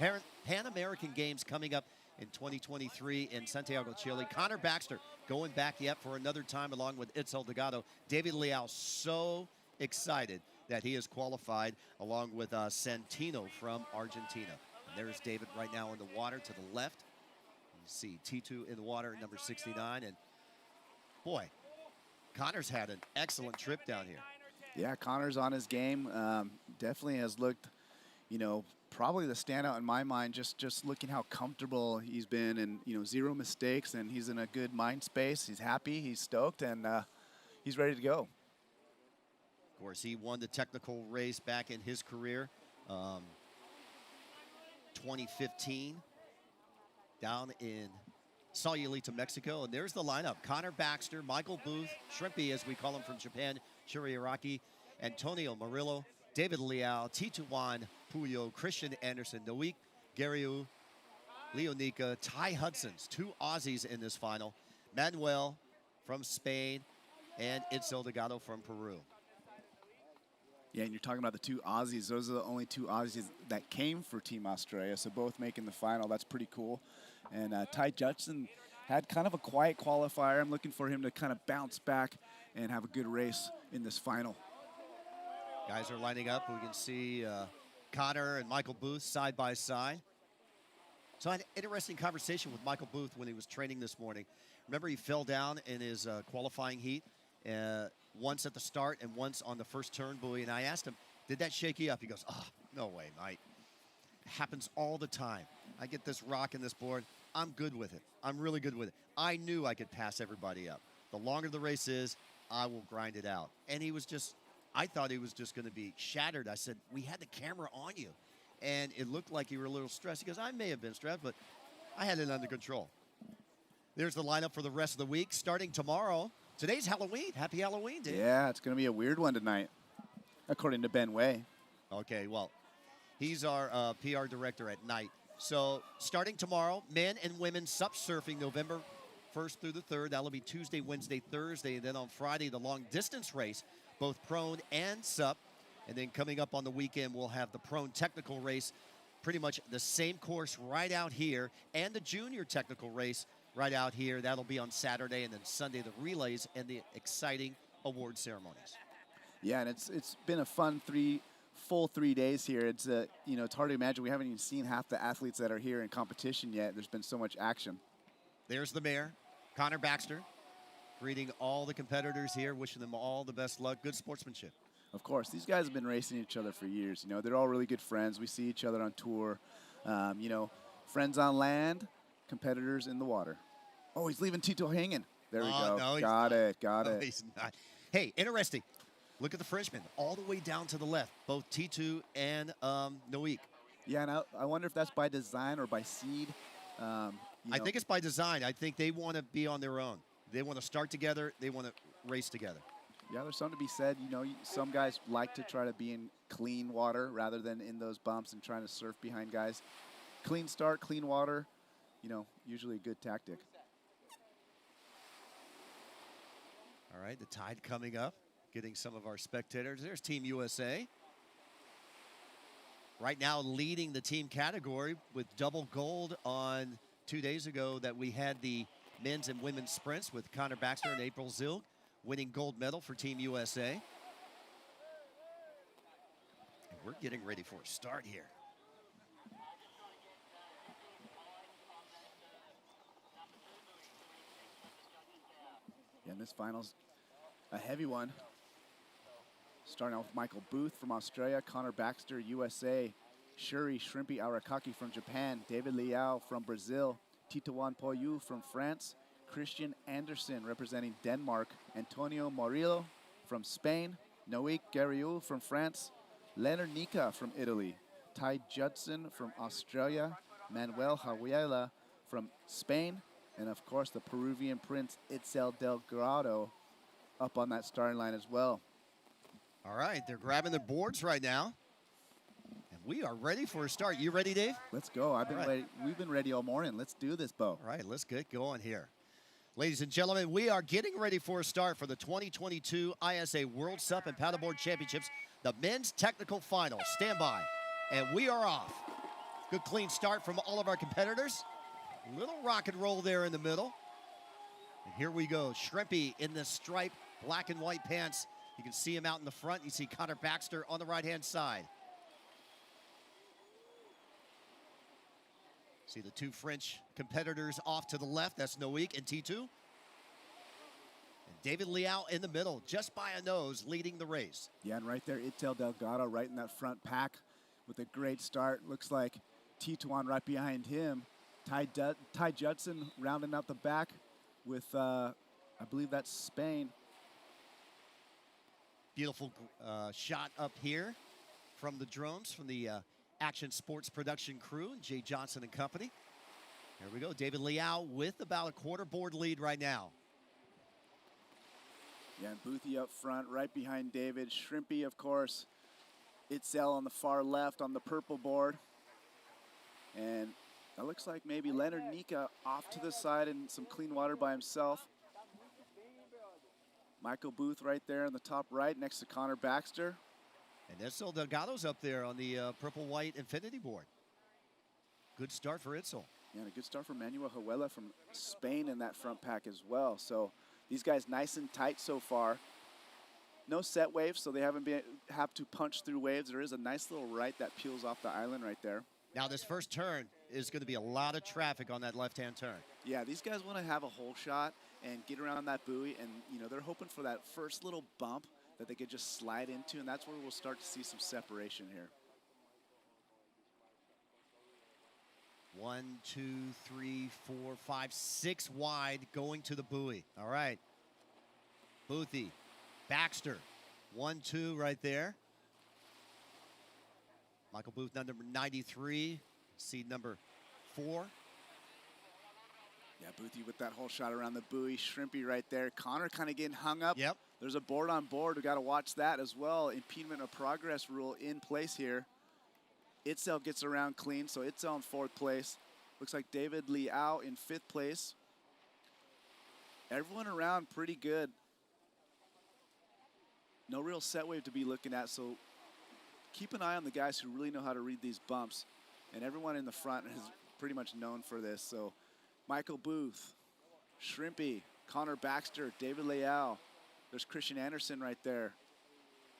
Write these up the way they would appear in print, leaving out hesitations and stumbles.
Pan American Games coming up in 2023 in Santiago, Chile. Connor Baxter going back yet for another time along with Itzel Delgado. David Leal so excited that he is qualified along with Santino from Argentina. And there's David right now in the water to the left. You see T2 in the water, number 69. And boy, Connor's had an excellent trip down here. Yeah, Connor's on his game. Definitely has looked, you know, probably the standout in my mind, just looking how comfortable he's been and, you know, zero mistakes, and he's in a good mind space. He's happy, he's stoked, and he's ready to go. Of course, he won the technical race back in his career, 2015, down in Sayulita, Mexico. And there's the lineup. Connor Baxter, Michael Booth, Shrimpy, as we call him from Japan, Shuri Araki, Antonio Murillo, David Leal, Tituan Puyo, Christian Anderson, Noik Gariu, Leonica, Ty Hudson's, 2 Aussies in this final, Manuel from Spain, and Itzel Delgado from Peru. Yeah, and you're talking about the 2 Aussies. Those are the only 2 Aussies that came for Team Australia, so both making the final. That's pretty cool. And Ty Judson had kind of a quiet qualifier. I'm looking for him to kind of bounce back and have a good race in this final. Guys are lining up. We can see Connor and Michael Booth side by side. So I had an interesting conversation with Michael Booth when he was training this morning. Remember, he fell down in his qualifying heat, once at the start and once on the first turn buoy. And I asked him, did that shake you up? He goes, oh, no way, mate. It happens all the time. I get this rock in this board. I'm good with it. I'm really good with it. I knew I could pass everybody up. The longer the race is, I will grind it out. And he was just, I thought he was just going to be shattered. I said, we had the camera on you. And it looked like you were a little stressed. He goes, I may have been stressed, but I had it under control. There's the lineup for the rest of the week. Starting tomorrow, today's Halloween. Happy Halloween, Dave. Yeah, it's going to be a weird one tonight, according to Ben Way. Okay, well, he's our PR director at night. So starting tomorrow, men and women SUP surfing November 1st through the 3rd. That'll be Tuesday, Wednesday, Thursday. And then on Friday, the long distance race, both prone and SUP. And then coming up on the weekend, we'll have the prone technical race, pretty much the same course right out here, and the junior technical race right out here. That'll be on Saturday, and then Sunday, the relays and the exciting award ceremonies. Yeah, and it's been a fun full 3 days here. It's you know, it's hard to imagine. We haven't even seen half the athletes that are here in competition yet. There's been so much action. There's the mayor, Connor Baxter, greeting all the competitors here, wishing them all the best luck. Good sportsmanship. Of course, these guys have been racing each other for years. You know, they're all really good friends. We see each other on tour. You know, friends on land, competitors in the water. Oh, he's leaving Tito hanging. There we go. No, got it. He's not. Hey, interesting. Look at the Frenchman all the way down to the left, both T2 and Noik. Yeah, and I wonder if that's by design or by seed. I think it's by design. I think they want to be on their own. They want to start together. They want to race together. Yeah, there's something to be said. You know, some guys like to try to be in clean water rather than in those bumps and trying to surf behind guys. Clean start, clean water, you know, usually a good tactic. All right, the tide coming up, getting some of our spectators. There's Team USA. Right now leading the team category with double gold on 2 days ago that we had the men's and women's sprints with Connor Baxter and April Zilg winning gold medal for Team USA. And we're getting ready for a start here. Yeah, and this final's a heavy one. Starting out with Michael Booth from Australia, Connor Baxter, USA, Shuri Shrimpy Arakaki from Japan, David Leal from Brazil, Tituan Poyu from France, Christian Anderson representing Denmark, Antonio Murillo from Spain, Noik Gariu from France, Leonard Nica from Italy, Ty Judson from Australia, Manuel Javiela from Spain, and of course the Peruvian Prince Itzel Delgado up on that starting line as well. All right, they're grabbing their boards right now. And we are ready for a start. You ready, Dave? Let's go. Ready. We've been ready all morning. Let's do this, Bo. All right, let's get going here. Ladies and gentlemen, we are getting ready for a start for the 2022 ISA World SUP and Paddleboard Championships, the men's technical final. Stand by, and we are off. Good clean start from all of our competitors. A little rock and roll there in the middle. And here we go. Shrimpy in the striped black and white pants. You can see him out in the front. You see Connor Baxter on the right-hand side. See the two French competitors off to the left. That's Noik and T2. And David Liao in the middle, just by a nose, leading the race. Yeah, and right there, Itzel Delgado right in that front pack with a great start. Looks like Tituan right behind him. Ty Judson rounding out the back with, I believe that's Spain. Beautiful shot up here from the drones, from the Action Sports Production crew, Jay Johnson and company. There we go, David Liao with about a quarter board lead right now. Yeah, and Boothie up front, right behind David. Shrimpy, of course. Itzel on the far left on the purple board. And that looks like maybe Leonard Nika off to the side in some clean water by himself. Michael Booth right there in the top right next to Connor Baxter. And Itzel Delgado's up there on the purple-white infinity board. Good start for Itzel. Yeah, and a good start for Manuel Huela from Spain in that front pack as well. So these guys nice and tight so far. No set waves, so they have to punch through waves. There is a nice little right that peels off the island right there. Now this first turn is going to be a lot of traffic on that left-hand turn. Yeah, these guys want to have a hole shot and get around that buoy, and they're hoping for that first little bump that they could just slide into, and that's where we'll start to see some separation here. 1, 2, 3, 4, 5, 6 wide going to the buoy. All right. Boothie, Baxter, 1, 2 right there. Michael Booth, number 93, seed number 4. Yeah, Boothie with that whole shot around the buoy. Shrimpy right there. Connor kind of getting hung up. Yep. There's a board on board. We got to watch that as well. Impediment of progress rule in place here. Itzel gets around clean, so Itzel in 4th place. Looks like David Liao in 5th place. Everyone around pretty good. No real set wave to be looking at, so keep an eye on the guys who really know how to read these bumps. And everyone in the front is pretty much known for this. So Michael Booth, Shrimpy, Connor Baxter, David Liao. There's Christian Anderson right there.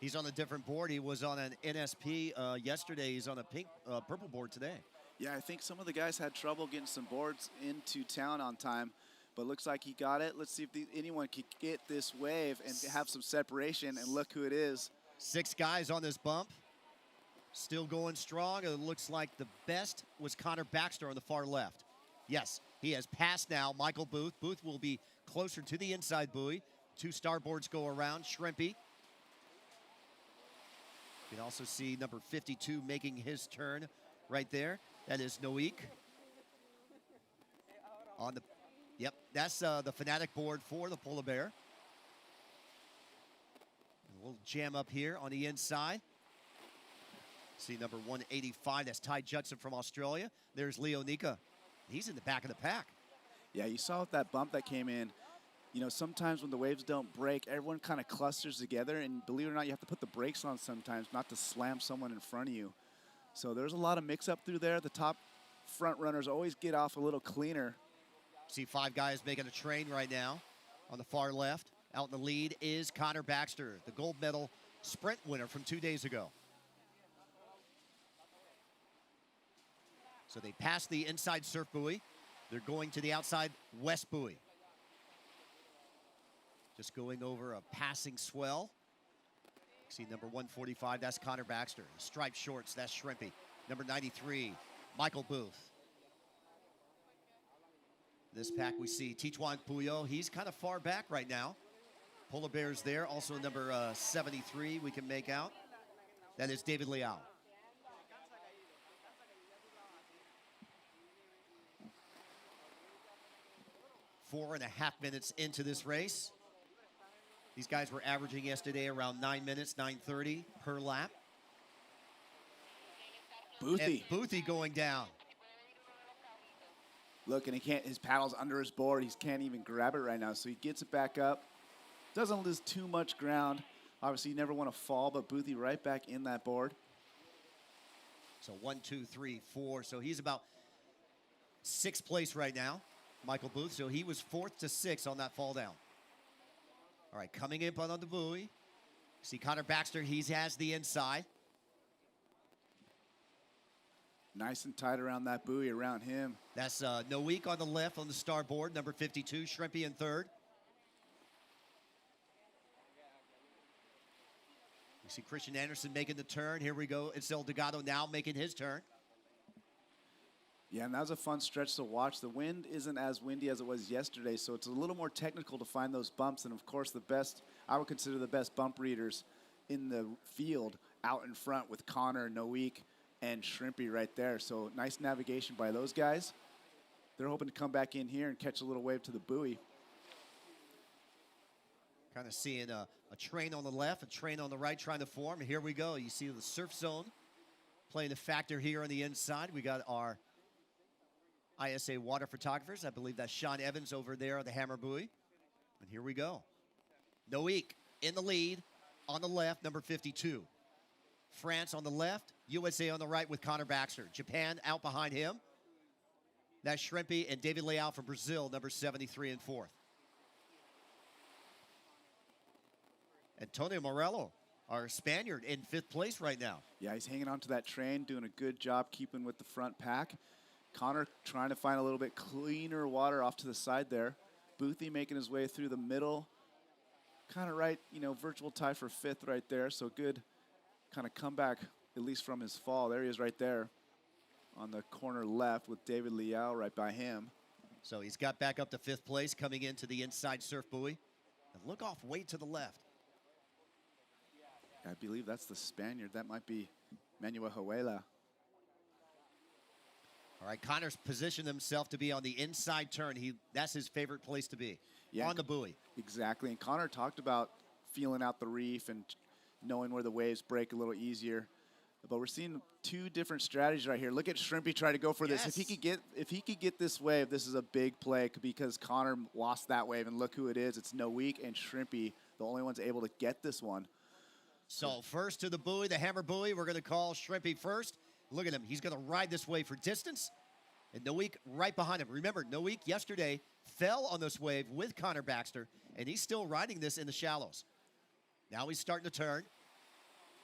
He's on a different board. He was on an NSP yesterday. He's on a purple board today. Yeah, I think some of the guys had trouble getting some boards into town on time, but looks like he got it. Let's see if anyone can get this wave and have some separation, and look who it is. 6 guys on this bump. Still going strong. It looks like the best was Connor Baxter on the far left. Yes, he has passed now Michael Booth. Booth will be closer to the inside buoy. 2 starboards go around. Shrimpy. You can also see number 52 making his turn right there. That is Noik. On the, yep, that's the Fanatic board for the Polar Bear. And we'll jam up here on the inside. See number 185, that's Ty Judson from Australia. There's Leo Nika. He's in the back of the pack. Yeah, you saw with that bump that came in. Sometimes when the waves don't break, everyone kind of clusters together, and believe it or not, you have to put the brakes on sometimes not to slam someone in front of you. So there's a lot of mix-up through there. The top front runners always get off a little cleaner. See 5 guys making a train right now on the far left. Out in the lead is Connor Baxter, the gold medal sprint winner from 2 days ago. So they passed the inside surf buoy. They're going to the outside west buoy. Just going over a passing swell. See number 145, that's Connor Baxter. Striped shorts, that's Shrimpy. Number 93, Michael Booth. This pack we see Tituan Puyo. He's kind of far back right now. Polar Bears there. Also number 73 we can make out. That is David Liao. Four and a half minutes into this race. These guys were averaging yesterday around 9 minutes, 9:30 per lap. Boothie. And Boothie going down. Look, and his paddle's under his board. He can't even grab it right now, so he gets it back up. Doesn't lose too much ground. Obviously, you never want to fall, but Boothie right back in that board. So 1, 2, 3, 4. So he's about 6th place right now, Michael Booth. So he was 4th to 6th on that fall down. All right, coming in on the buoy. See Connor Baxter, he has the inside. Nice and tight around that buoy around him. That's Noik on the left on the starboard, number 52, Shrimpy in 3rd. We see Christian Anderson making the turn. Here we go. It's El Delgado now making his turn. Yeah, and that was a fun stretch to watch. The wind isn't as windy as it was yesterday, so it's a little more technical to find those bumps. And, of course, I would consider the best bump readers in the field out in front with Connor, Noik, and Shrimpy right there. So nice navigation by those guys. They're hoping to come back in here and catch a little wave to the buoy. Kind of seeing a train on the left, a train on the right trying to form. And here we go. You see the surf zone playing a factor here on the inside. We got our ISA water photographers. I believe that's Sean Evans over there on the hammer buoy. And here we go. Noik in the lead on the left, number 52. France on the left, USA on the right with Connor Baxter. Japan out behind him. That's Shrimpy and David Leal from Brazil, number 73 and 4th. Antonio Morello, our Spaniard, in 5th place right now. Yeah, he's hanging on to that train, doing a good job keeping with the front pack. Connor trying to find a little bit cleaner water off to the side there. Boothie making his way through the middle. Kind of right, virtual tie for 5th right there. So good kind of comeback, at least from his fall. There he is right there on the corner left with David Leal right by him. So he's got back up to 5th place coming into the inside surf buoy. And look off way to the left. I believe that's the Spaniard. That might be Manuel Huela. All right, Connor's positioned himself to be on the inside turn. That's his favorite place to be, on the buoy. Exactly, and Connor talked about feeling out the reef and knowing where the waves break a little easier. But we're seeing 2 different strategies right here. Look at Shrimpy try to go for this. If he could get this wave, this is a big play because Connor lost that wave. And look who it is. It's Noik and Shrimpy, the only ones able to get this one. So first to the buoy, the hammer buoy. We're going to call Shrimpy first. Look at him. He's going to ride this wave for distance. And Noik right behind him. Remember, Noik yesterday fell on this wave with Connor Baxter, and he's still riding this in the shallows. Now he's starting to turn.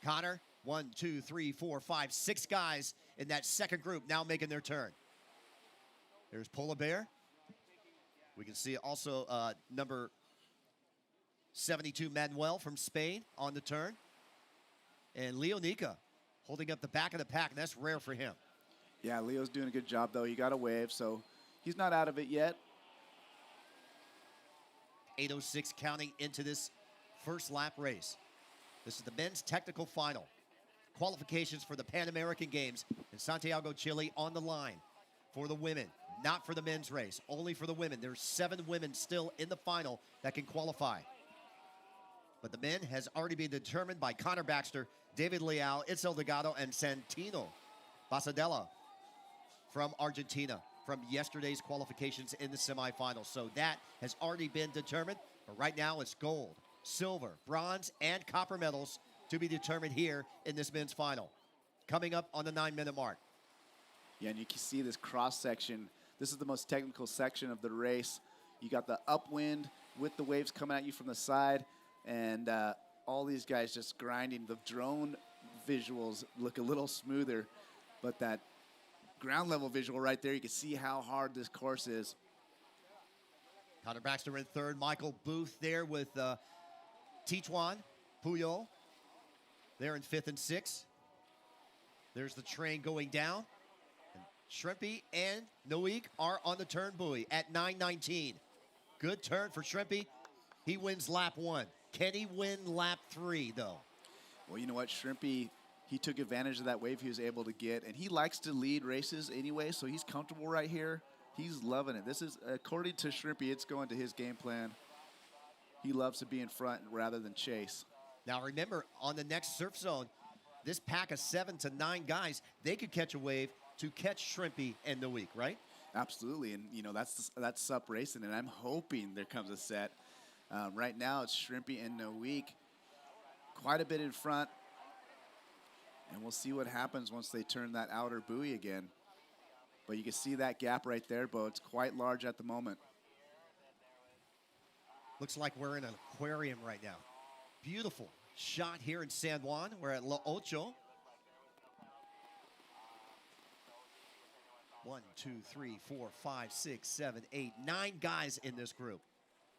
Connor, 1, 2, 3, 4, 5, 6 guys in that second group now making their turn. There's Polar Bear. We can see also number 72, Manuel from Spain on the turn. And Leo Nica holding up the back of the pack, and that's rare for him. Yeah, Leo's doing a good job, though. He got a wave, so he's not out of it yet. 8:06 counting into this first lap race. This is the men's technical final. Qualifications for the Pan American Games in Santiago, Chile on the line for the women, not for the men's race, only for the women. There's 7 women still in the final that can qualify. But the men has already been determined by Connor Baxter, David Leal, Itzel Delgado, and Santino Basadella from Argentina from yesterday's qualifications in the semifinals. So that has already been determined. But right now it's gold, silver, bronze, and copper medals to be determined here in this men's final. Coming up on the 9-minute mark. Yeah, and you can see this cross section. This is the most technical section of the race. You got the upwind with the waves coming at you from the side, and all these guys just grinding. The drone visuals look a little smoother, but that ground level visual right there, you can see how hard this course is. Connor Baxter in 3rd. Michael Booth there with Tijuan Puyol. They're in 5th and 6th. There's the train going down. And Shrimpy and Noik are on the turn buoy at 9:19. Good turn for Shrimpy. He wins lap 1. Can he win lap 3, though? Well, you know what? Shrimpy, he took advantage of that wave he was able to get, and he likes to lead races anyway, so he's comfortable right here. He's loving it. This is, according to Shrimpy, it's going to his game plan. He loves to be in front rather than chase. Now, remember, on the next surf zone, this pack of 7 to 9 guys, they could catch a wave to catch Shrimpy and Noik, right? Absolutely, and, that's SUP racing, and I'm hoping there comes a set. Right now, it's Shrimpy and Noik quite a bit in front. And we'll see what happens once they turn that outer buoy again. But you can see that gap right there, Bo. It's quite large at the moment. Looks like we're in an aquarium right now. Beautiful shot here in San Juan. We're at La Ocho. 1, 2, 3, 4, 5, 6, 7, 8, 9 guys in this group.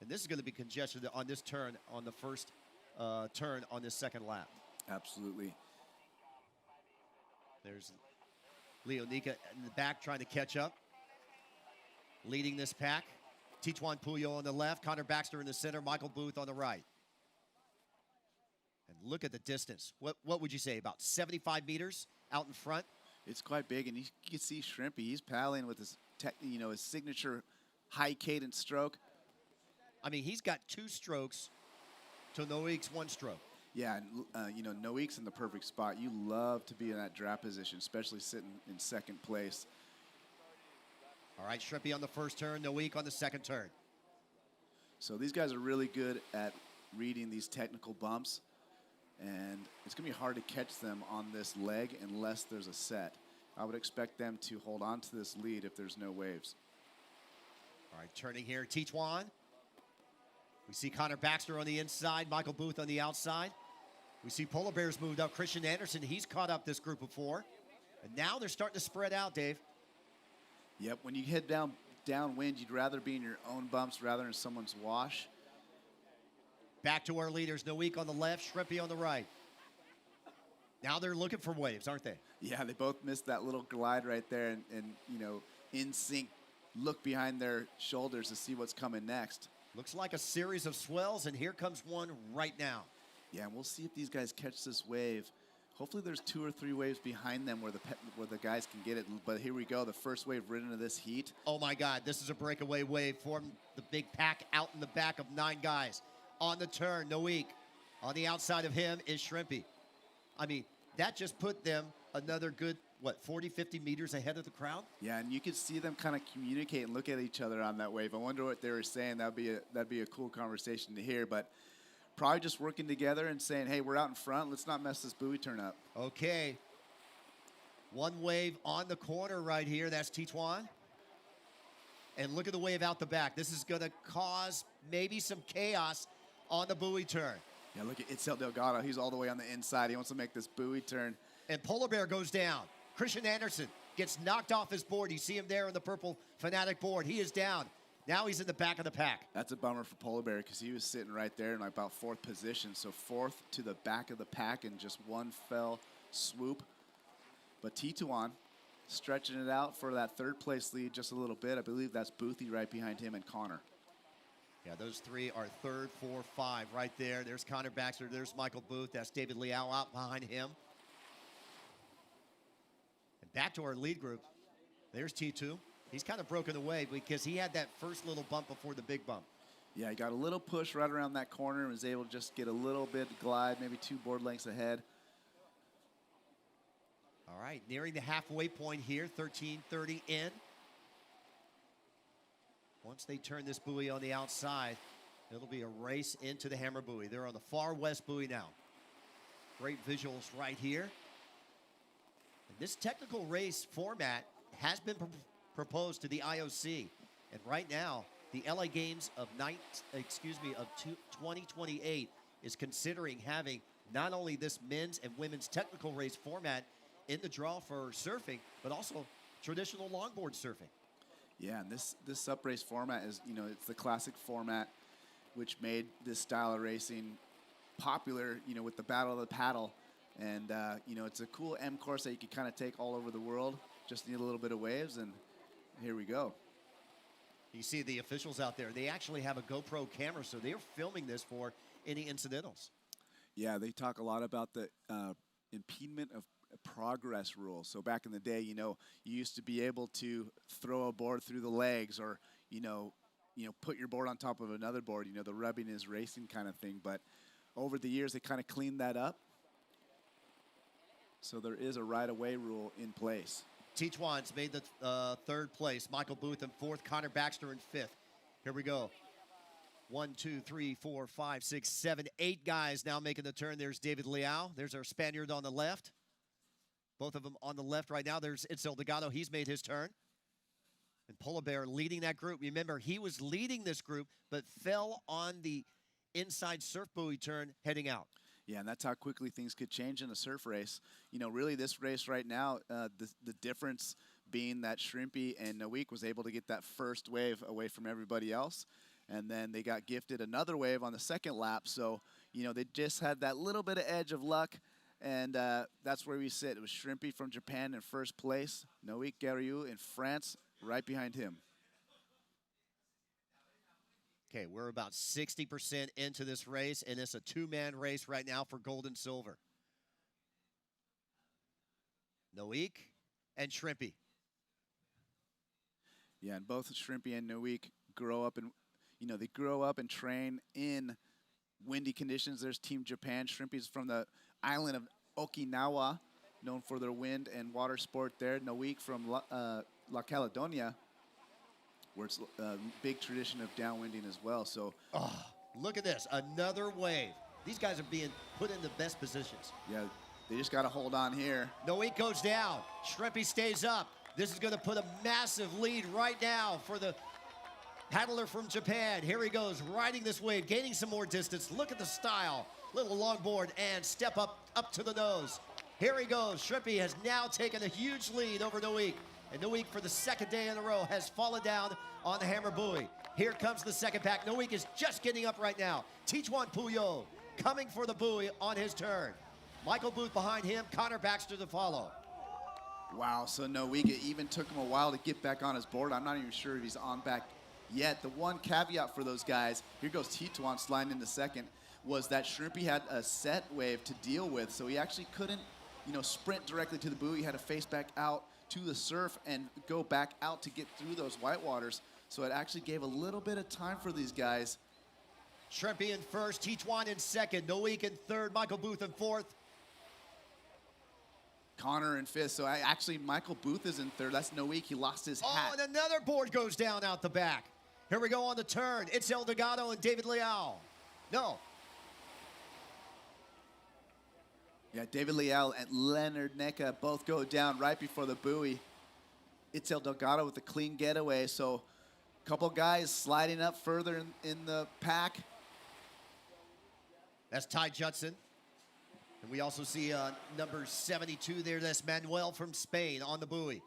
And this is going to be congested on this turn, on the first turn on this second lap. Absolutely. There's Leonica in the back trying to catch up. Leading this pack. Tijuan Puyo on the left, Connor Baxter in the center, Michael Booth on the right. And look at the distance. What would you say, about 75 meters out in front? It's quite big, and you can see Shrimpy. He's paddling with his, his signature high cadence stroke. I mean, he's got 2 strokes to Noik's 1 stroke. Yeah, and Noik's in the perfect spot. You love to be in that draft position, especially sitting in second place. All right, Shrimpy on the first turn, Noik on the second turn. So these guys are really good at reading these technical bumps, and it's going to be hard to catch them on this leg unless there's a set. I would expect them to hold on to this lead if there's no waves. All right, turning here, Tijuan. We see Connor Baxter on the inside, Michael Booth on the outside. We see Polar Bears moved up. Christian Anderson, he's caught up this group of 4. And now they're starting to spread out, Dave. Yep, when you head downwind, you'd rather be in your own bumps rather than someone's wash. Back to our leaders, Noik on the left, Shrimpy on the right. Now they're looking for waves, aren't they? Yeah, they both missed that little glide right there and in sync, look behind their shoulders to see what's coming next. Looks like a series of swells, and here comes one right now. Yeah, and we'll see if these guys catch this wave. Hopefully there's 2 or 3 waves behind them where the guys can get it. But here we go, the first wave ridden into this heat. Oh, my God, this is a breakaway wave from the big pack out in the back of 9 guys. On the turn, Noik. On the outside of him is Shrimpy. I mean, that just put them another good, 40, 50 meters ahead of the crowd? Yeah, and you could see them kind of communicate and look at each other on that wave. I wonder what they were saying. That'd be a cool conversation to hear. But probably just working together and saying, hey, we're out in front. Let's not mess this buoy turn up. Okay. 1 wave on the corner right here. That's Tijuan. And look at the wave out the back. This is going to cause maybe some chaos on the buoy turn. Yeah, look at Itzel Delgado. He's all the way on the inside. He wants to make this buoy turn. And Polar Bear goes down. Christian Anderson gets knocked off his board. You see him there on the purple Fanatic board. He is down. Now he's in the back of the pack. That's a bummer for Polar Bear because he was sitting right there in about 4th position. So 4th to the back of the pack in just 1 fell swoop. But Tijuan stretching it out for that 3rd place lead just a little bit. I believe that's Boothie right behind him and Connor. Yeah, those 3 are 3rd, 4, 5 right there. There's Connor Baxter. There's Michael Booth. That's David Liao out behind him. And back to our lead group. There's T2. He's kind of broken away because he had that first little bump before the big bump. Yeah, he got a little push right around that corner and was able to just get a little bit glide, maybe 2 board lengths ahead. All right, nearing the halfway point here, 13:30 in. Once they turn this buoy on the outside, it'll be a race into the hammer buoy. They're on the far west buoy now. Great visuals right here. And this technical race format has been proposed to the IOC. And right now, the LA Games of 2028 is considering having not only this men's and women's technical race format in the draw for surfing, but also traditional longboard surfing. Yeah, and this SUP race format is, it's the classic format which made this style of racing popular, with the Battle of the Paddle. And, it's a cool M course that you can kind of take all over the world. Just need a little bit of waves, and here we go. You see the officials out there. They actually have a GoPro camera, so they're filming this for any incidentals. Yeah, they talk a lot about the impediment of progress rule. So back in the day, you used to be able to throw a board through the legs or, put your board on top of another board, the rubbing is racing kind of thing. But over the years, they kind of cleaned that up. So there is a right-of-way rule in place. Tijuan's made the 3rd place. Michael Booth in 4th. Connor Baxter in 5th. Here we go. 1, 2, 3, 4, 5, 6, 7, 8 guys now making the turn. There's David Liao. There's our Spaniard on the left. Both of them on the left right now. There's Itzel Delgado. He's made his turn. And Polar Bear leading that group. Remember, he was leading this group, but fell on the inside surf buoy turn heading out. Yeah, and that's how quickly things could change in a surf race. You know, really this race right now, the difference being that Shrimpy and Noik was able to get that first wave away from everybody else. And then they got gifted another wave on the second lap. So, you know, they just had that little bit of edge of luck. And that's where we sit. It was Shrimpy from Japan in first place. Noik Garriou in France right behind him. Okay, we're about 60% into this race, and it's a two-man race right now for gold and silver. Noik and Shrimpy. Yeah, and both Shrimpy and Noik grow up and, you know, they grow up and train in windy conditions. There's Team Japan. Shrimpy's from the island of Okinawa, known for their wind and water sport there. Noik from La Caledonia, where it's a big tradition of downwinding as well. So, Look at this, another wave. These guys are being put in the best positions. yeah, they just got to hold on here. Noik goes down. Shrimpy stays up. This is going to put a massive lead right now for the paddler from Japan. Here he goes, riding this wave, gaining some more distance. Look at the style. Little longboard and step up to the nose. Here he goes. Shrimpy has now taken a huge lead over Noik. And Noik, for the second day in a row, has fallen down on the hammer buoy. Here comes the second pack. Noik is just getting up right now. Tijuan Puyo coming for the buoy on his turn. Michael Booth behind him, Connor Baxter to follow. Wow, so Noik, it even took him a while to get back on his board. I'm not even sure if he's on back yet. The one caveat for those guys, here goes Tijuan sliding into second, was that Shrimpy had a set wave to deal with, so he actually couldn't, you know, sprint directly to the buoy. He had to face back out to the surf and go back out to get through those whitewaters. So it actually gave a little bit of time for these guys. Shrimpy in first, Tijuan in second, Noik in third, Michael Booth in fourth. Connor in fifth. So Michael Booth is in third. That's Noik. He lost his hat. Oh, and another board goes down out the back. Here we go on the turn. It's El Delgado and David Leal. No. Yeah, David Leal and Leonard Neca both go down right before the buoy. It's El Delgado with a clean getaway. So a couple guys sliding up further in the pack. That's Ty Judson. And we also see number 72 there. That's Manuel from Spain on the buoy.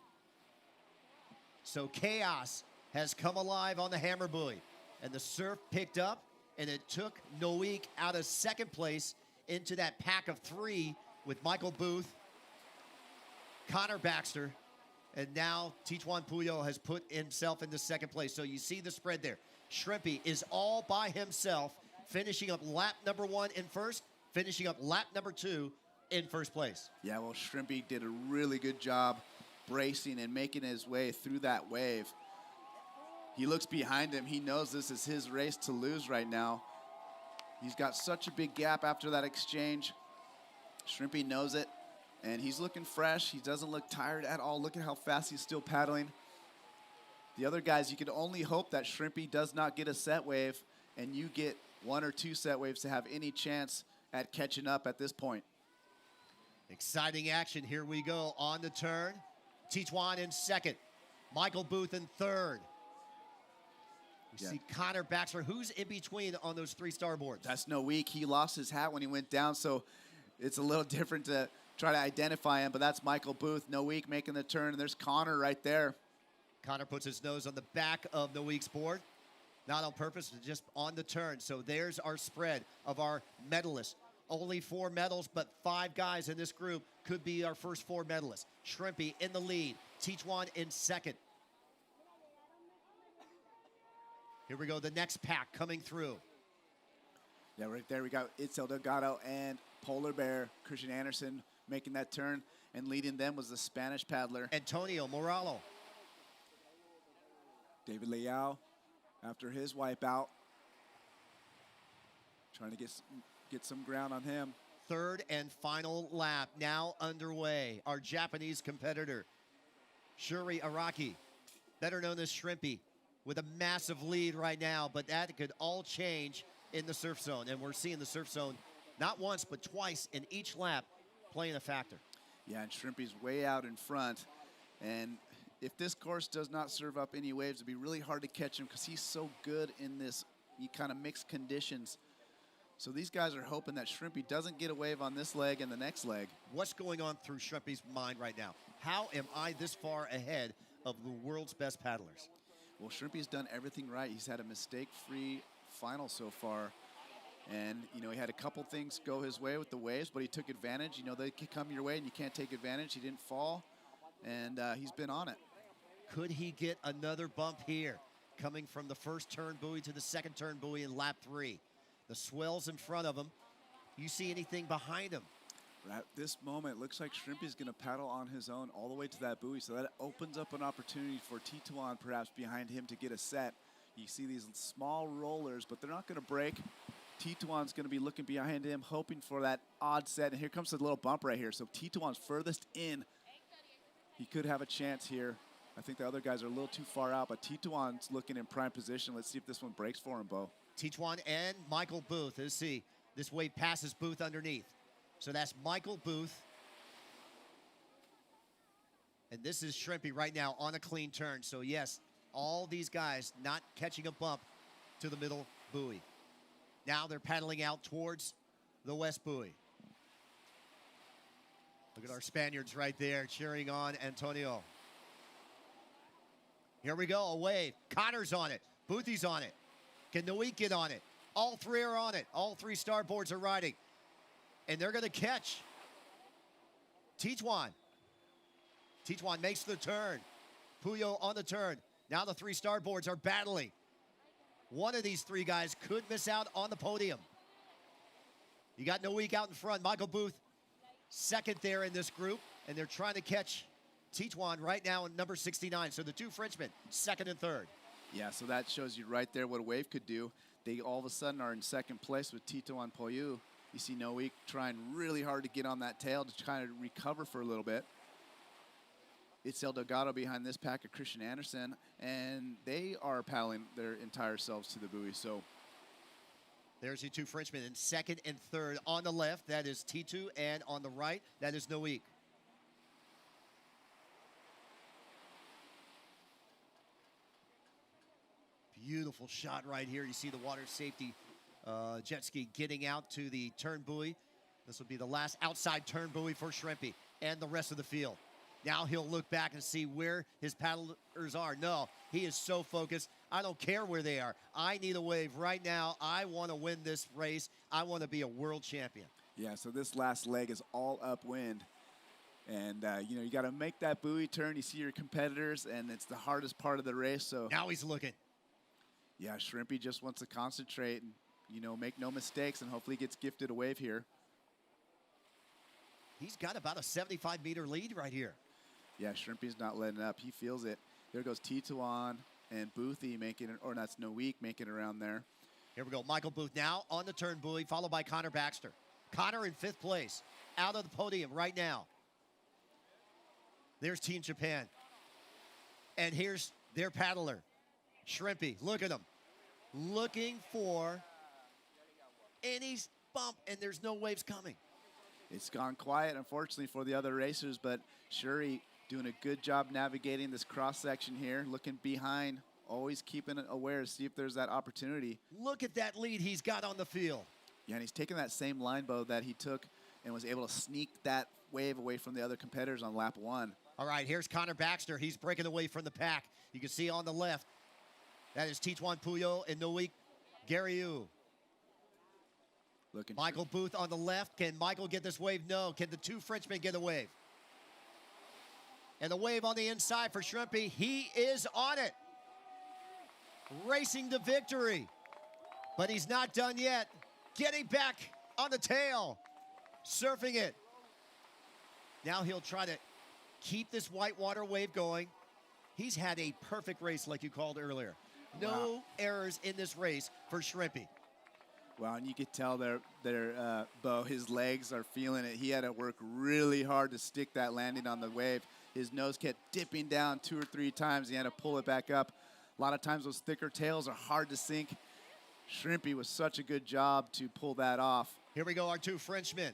So chaos has come alive on the hammer buoy. And the surf picked up, and it took Noik out of second place into that pack of three with Michael Booth, Connor Baxter, and now Tijuan Puyo has put himself into second place. So you see the spread there. Shrimpy is all by himself, finishing up lap number one in first, finishing up lap number two in first place. Yeah, well, Shrimpy did a really good job bracing and making his way through that wave. He looks behind him. He knows this is his race to lose right now. He's got such a big gap after that exchange. Shrimpy knows it, and he's looking fresh. He doesn't look tired at all. Look at how fast he's still paddling. The other guys, you could only hope that Shrimpy does not get a set wave, and you get one or two set waves to have any chance at catching up at this point. Exciting action. Here we go on the turn. Tijuan in second. Michael Booth in third. We see Connor Baxter. Who's in between on those three starboards? That's Noik. He lost his hat when he went down, so it's a little different to try to identify him, but that's Michael Booth. Noik making the turn, and there's Connor right there. Connor puts his nose on the back of Noik's board. Not on purpose, just on the turn. So there's our spread of our medalists. Only 4 medals, but 5 guys in this group could be our first 4 medalists. Shrimpy in the lead. Tijuan in second. Here we go, the next pack coming through. Yeah, right there we got Itzel Delgado and Polar Bear. Christian Anderson making that turn, and leading them was the Spanish paddler Antonio Moralo. David Leal after his wipeout. Trying to get some ground on him. Third and final lap now underway. Our Japanese competitor, Shuri Araki, better known as Shrimpy, with a massive lead right now, but that could all change in the surf zone. And we're seeing the surf zone not once, but twice in each lap playing a factor. Yeah, and Shrimpy's way out in front. And if this course does not serve up any waves, it'd be really hard to catch him because he's so good in this kind of mixed conditions. So these guys are hoping that Shrimpy doesn't get a wave on this leg and the next leg. What's going on through Shrimpy's mind right now? How am I this far ahead of the world's best paddlers? Well, Shrimpy's done everything right. He's had a mistake-free final so far. And, you know, he had a couple things go his way with the waves, but he took advantage. You know, they can come your way and you can't take advantage. He didn't fall, and he's been on it. Could he get another bump here, coming from the first turn buoy to the second turn buoy in lap 3? The swell's in front of him. You see anything behind him? At this moment, it looks like Shrimpy's going to paddle on his own all the way to that buoy, so that opens up an opportunity for Tituan perhaps behind him to get a set. You see these small rollers, but they're not going to break. Tituan's going to be looking behind him, hoping for that odd set, and here comes the little bump right here. So Tituan's furthest in. He could have a chance here. I think the other guys are a little too far out, but Tituan's looking in prime position. Let's see if this one breaks for him, Bo. Tituan and Michael Booth. Let's see. This wave passes Booth underneath. So that's Michael Booth. And this is Shrimpy right now on a clean turn. So yes, all these guys not catching a bump to the middle buoy. Now they're paddling out towards the west buoy. Look at our Spaniards right there cheering on Antonio. Here we go, a wave. Connor's on it. Boothy's on it. Can Noik get on it? All three are on it. All three starboards are riding. And they're going to catch Tituan. Tituan makes the turn. Puyo on the turn. Now the three starboards are battling. One of these three guys could miss out on the podium. You got Noik out in front. Michael Booth second there in this group. And they're trying to catch Tituan right now in number 69. So the two Frenchmen, second and third. Yeah, so that shows you right there what a wave could do. They all of a sudden are in second place with Tituan Poyu. You see Noik trying really hard to get on that tail to kind of recover for a little bit. It's El Delgado behind this pack of Christian Andersen, and they are paddling their entire selves to the buoy. So there's your two Frenchmen in second and third. On the left, that is T2, and on the right, that is Noik. Beautiful shot right here. You see the water safety jet ski getting out to the turn buoy. This will be the last outside turn buoy for Shrimpy and the rest of the field. Now he'll look back and see where his paddlers are. No, he is so focused. I don't care where they are. I need a wave right now. I want to win this race. I want to be a world champion. Yeah, so this last leg is all upwind. And, you know, you got to make that buoy turn. You see your competitors, and it's the hardest part of the race. So now he's looking. Yeah, Shrimpy just wants to concentrate and, you know, make no mistakes, and hopefully gets gifted a wave here. He's got about a 75-meter lead right here. Yeah, Shrimpy's not letting up. He feels it. There goes Tituan and Boothy making it, or that's Noik making it around there. Here we go. Michael Booth now on the turn buoy, followed by Connor Baxter. Connor in fifth place, out of the podium right now. There's Team Japan. And here's their paddler, Shrimpy. Look at him. Looking for any bump, and there's no waves coming. It's gone quiet, unfortunately, for the other racers, but Shuri doing a good job navigating this cross-section here, looking behind, always keeping it aware to see if there's that opportunity. Look at that lead he's got on the field. Yeah, and he's taking that same line bow that he took and was able to sneak that wave away from the other competitors on lap 1. All right, here's Connor Baxter. He's breaking away from the pack. You can see on the left, that is Tituan Puyo and Noik Gariu. Michael Booth on the left. Can Michael get this wave? No. Can the two Frenchmen get a wave? And the wave on the inside for Shrimpy. He is on it. Racing to victory. But he's not done yet. Getting back on the tail. Surfing it. Now he'll try to keep this whitewater wave going. He's had a perfect race like you called earlier. No errors in this race for Shrimpy. Wow, and you could tell Bo, his legs are feeling it. He had to work really hard to stick that landing on the wave. His nose kept dipping down 2 or 3 times. He had to pull it back up. A lot of times those thicker tails are hard to sink. Shrimpy was such a good job to pull that off. Here we go, our two Frenchmen.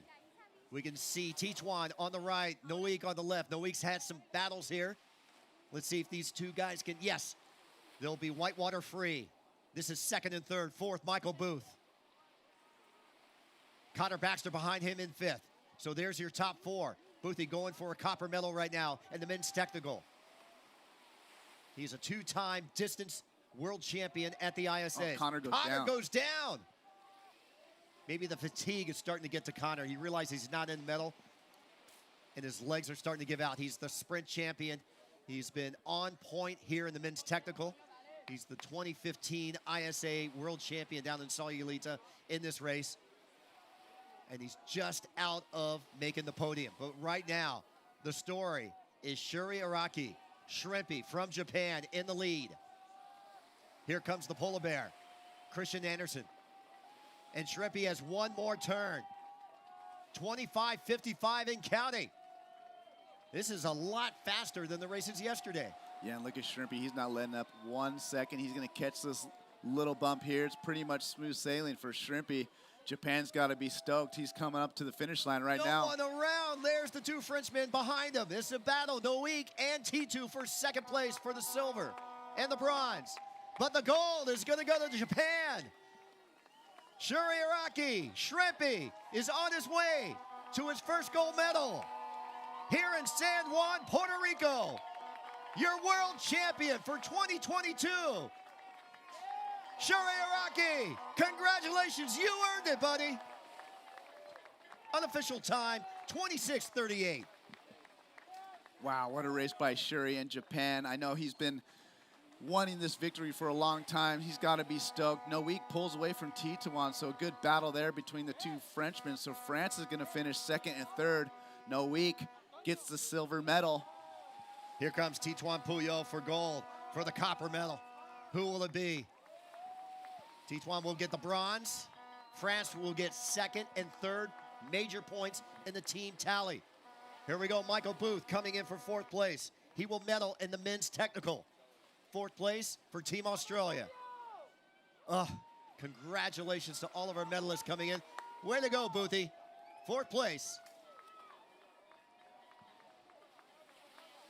We can see Tetuan on the right, Noik on the left. Noik's had some battles here. Let's see if these two guys can, yes, they'll be whitewater free. This is second and third. Fourth, Michael Booth. Connor Baxter behind him in fifth. So there's your top four. Boothie going for a copper medal right now in the men's technical. He's a two-time distance world champion at the ISA. Oh, Connor goes down. Maybe the fatigue is starting to get to Connor. He realizes he's not in the medal, and his legs are starting to give out. He's the sprint champion. He's been on point here in the men's technical. He's the 2015 ISA world champion down in Sayulita in this race. And he's just out of making the podium. But right now, the story is Shuri Araki, Shrimpy from Japan in the lead. Here comes the polar bear, Christian Anderson. And Shrimpy has one more turn. 25:55 and counting. This is a lot faster than the races yesterday. Yeah, and look at Shrimpy. He's not letting up 1 second. He's going to catch this little bump here. It's pretty much smooth sailing for Shrimpy. Japan's got to be stoked. He's coming up to the finish line right now. No one around. There's the two Frenchmen behind him. It's a battle. Noik and T2 for second place for the silver and the bronze. But the gold is going to go to Japan. Shuri Araki, Shrimpy, is on his way to his first gold medal here in San Juan, Puerto Rico. Your world champion for 2022. Shuri Araki, congratulations, you earned it, buddy. Unofficial time, 26:38. Wow, what a race by Shuri in Japan. I know he's been wanting this victory for a long time. He's got to be stoked. Noik pulls away from Tetuan, so a good battle there between the two Frenchmen. So France is going to finish second and third. Noik gets the silver medal. Here comes Tetuan Puyo for gold, for the copper medal. Who will it be? Tetuan will get the bronze. France will get second and third, major points in the team tally. Here we go, Michael Booth coming in for fourth place. He will medal in the men's technical. Fourth place for Team Australia. Congratulations to all of our medalists coming in. Way to go, Boothie. Fourth place.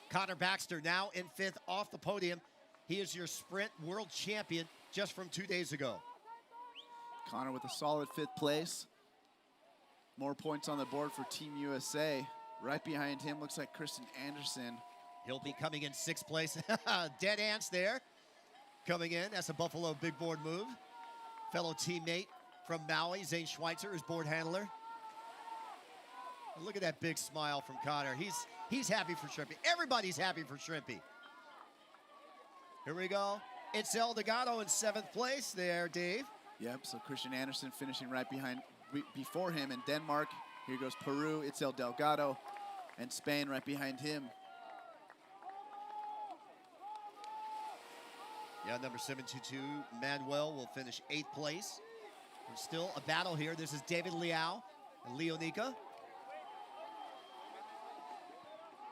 Connor Baxter now in fifth off the podium. He is your sprint world champion just from 2 days ago. Connor with a solid fifth place. More points on the board for Team USA. Right behind him looks like Christian Anderson. He'll be coming in sixth place. Dead ants there coming in. That's a Buffalo big board move. Fellow teammate from Maui, Zane Schweitzer, is board handler. And look at that big smile from Connor. He's happy for Shrimpy. Everybody's happy for Shrimpy. Here we go. It's El Delgado in seventh place there, Dave. Yep, so Christian Anderson finishing right before him. In Denmark, here goes Peru. It's El Delgado. And Spain right behind him. Yeah, number 722, Manuel, will finish eighth place. And still a battle here. This is David Liao and Leonika.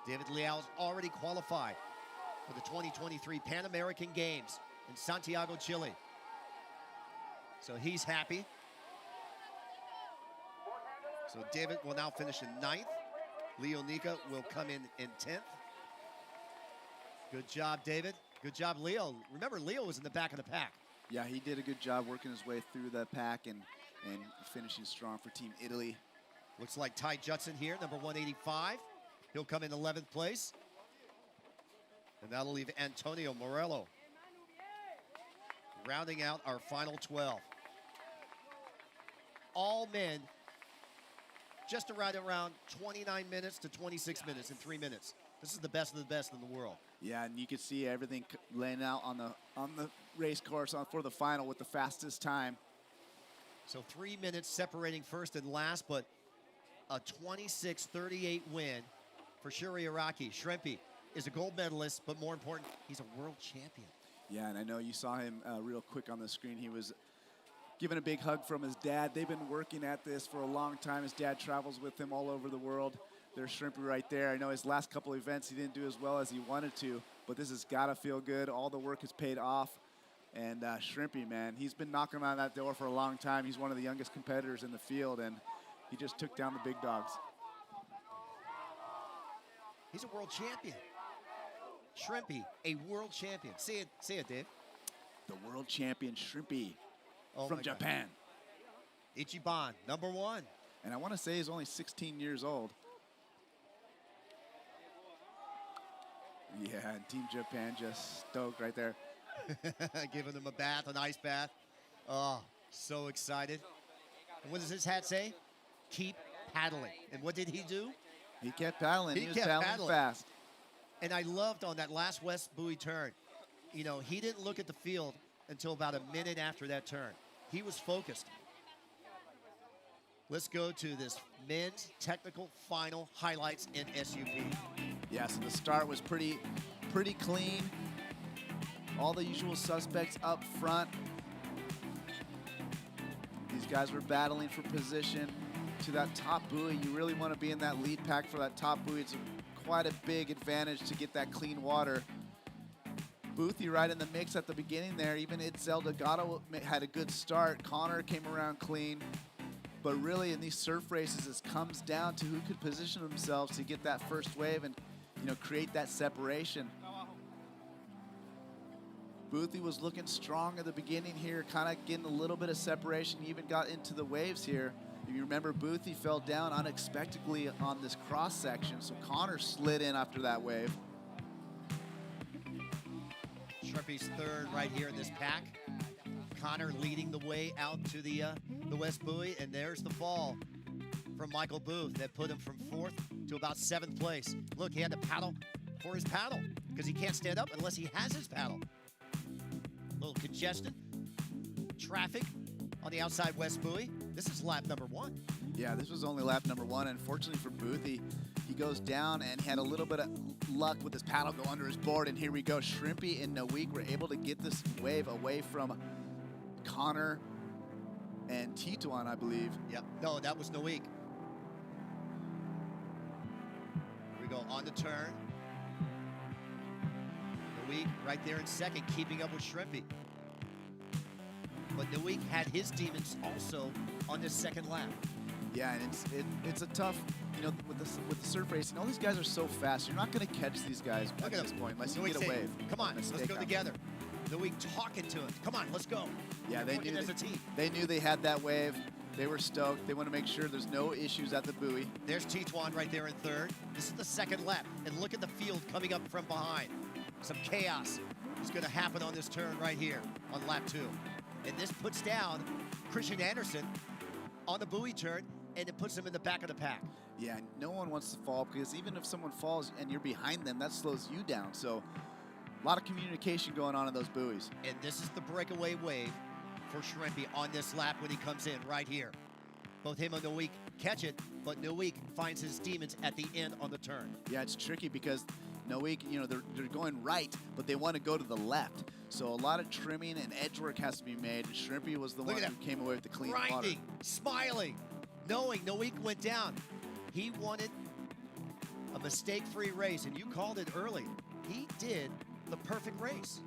David Liao is already qualified for the 2023 Pan American Games in Santiago, Chile. So he's happy. So David will now finish in ninth. Leonika will come in 10th. Good job, David. Good job, Leo. Remember, Leo was in the back of the pack. Yeah, he did a good job working his way through the pack and finishing strong for Team Italy. Looks like Ty Judson here, number 185. He'll come in 11th place. And that'll leave Antonio Morello rounding out our final 12. All men, just around 29 minutes to 26 minutes in 3 minutes. This is the best of the best in the world. Yeah, and you can see everything laying out on the race course for the final with the fastest time. So 3 minutes separating first and last, but a 26:38 win for Shuri Araki. Shrimpy is a gold medalist, but more important, he's a world champion. Yeah, and I know you saw him real quick on the screen. He was given a big hug from his dad. They've been working at this for a long time. His dad travels with him all over the world. There's Shrimpy right there. I know his last couple events he didn't do as well as he wanted to, but this has got to feel good. All the work has paid off. And Shrimpy, man, he's been knocking on that door for a long time. He's one of the youngest competitors in the field, and he just took down the big dogs. He's a world champion. Shrimpy, a world champion. See it, Dave. The world champion Shrimpy Oh from my God. Japan. Ichiban, #1. And I want to say he's only 16 years old. Yeah, and Team Japan just stoked right there. Giving him a bath, an ice bath. Oh, so excited. And what does his hat say? Keep paddling. And what did he do? He kept paddling. He was kept paddling fast. And I loved on that last west buoy turn, you know, he didn't look at the field until about a minute after that turn. He was focused. Let's go to this men's technical final highlights in SUP. Yeah, so the start was pretty clean. All the usual suspects up front. These guys were battling for position to that top buoy. You really want to be in that lead pack for that top buoy. It's quite a big advantage to get that clean water. Boothie right in the mix at the beginning there. Even Itzel Delgado had a good start. Connor came around clean. But really in these surf races, it comes down to who could position themselves to get that first wave and, you know, create that separation. Boothie was looking strong at the beginning here, kind of getting a little bit of separation. He even got into the waves here. If you remember, Boothie fell down unexpectedly on this cross section, so Connor slid in after that wave. Shrimpy's third right here in this pack. Connor leading the way out to the west buoy, and there's the fall from Michael Booth that put him from 4th to about 7th place. Look, he had to paddle for his paddle because he can't stand up unless he has his paddle. A little congested, traffic on the outside west buoy. This is lap #1. Yeah, this was only lap #1. Unfortunately for Boothie, he goes down and had a little bit of luck with his paddle go under his board, and here we go. Shrimpy and Noik were able to get this wave away from Connor and Tituan, I believe. Yep. No, that was Noik. Here we go on the turn. Noik right there in second, keeping up with Shrimpy. But Noik had his demons also on this second lap. Yeah, and it's a tough, you know, with the surf racing. All these guys are so fast. You're not going to catch these guys at this point unless you Noik get a saying, wave. Come on, let's go together. Noik talking to him. Come on, let's go. Yeah, they knew as a team. They knew they had that wave. They were stoked. They want to make sure there's no issues at the buoy. There's Tituan right there in third. This is the second lap, and look at the field coming up from behind. Some chaos is going to happen on this turn right here on lap 2. And this puts down Christian Anderson on the buoy turn, and it puts him in the back of the pack. Yeah, no one wants to fall because even if someone falls and you're behind them, that slows you down. So a lot of communication going on in those buoys. And this is the breakaway wave for Shrimpy on this lap when he comes in right here. Both him and Noik catch it, but Noik finds his demons at the end on the turn. Yeah, it's tricky because Noik, you know, they're going right, but they want to go to the left. So a lot of trimming and edge work has to be made. And Shrimpy was the one who came away with the clean water. Grinding, smiling, knowing Noik went down. He wanted a mistake-free race, and you called it early. He did the perfect race.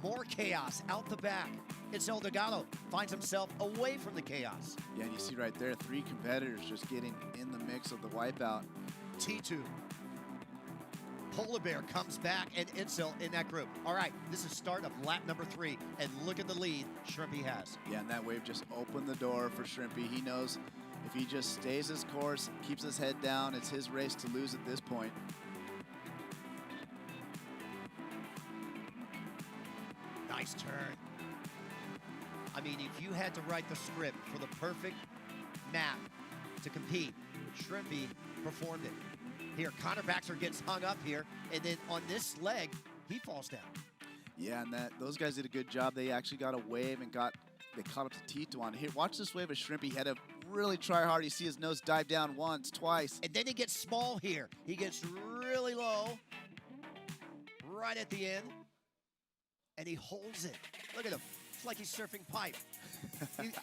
More chaos out the back. Itzel Delgado finds himself away from the chaos. Yeah, and you see right there, 3 competitors just getting in the mix of the wipeout. T2. Polar Bear comes back, and Itzel in that group. All right, this is start of lap #3, and look at the lead Shrimpy has. Yeah, and that wave just opened the door for Shrimpy. He knows if he just stays his course, keeps his head down, it's his race to lose at this point. Nice turn. I mean, if you had to write the script for the perfect map to compete, Shrimpy performed it. Here, Connor Baxter gets hung up here, and then on this leg, he falls down. Yeah, and those guys did a good job. They actually got a wave and they caught up to Tituan. Here, watch this wave of Shrimpy. He had to really try hard. You see his nose dive down once, twice. And then he gets small here. He gets really low, right at the end, and he holds it. Look at him. It's like he's surfing pipe.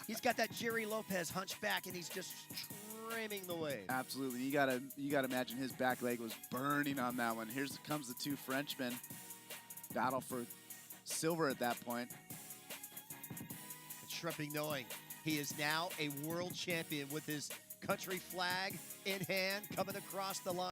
He's got that Jerry Lopez hunchback, and he's just trimming the wave. Absolutely. You gotta imagine his back leg was burning on that one. Here comes the 2 Frenchmen. Battle for silver at that point. And Shrimpy knowing he is now a world champion with his country flag in hand coming across the line.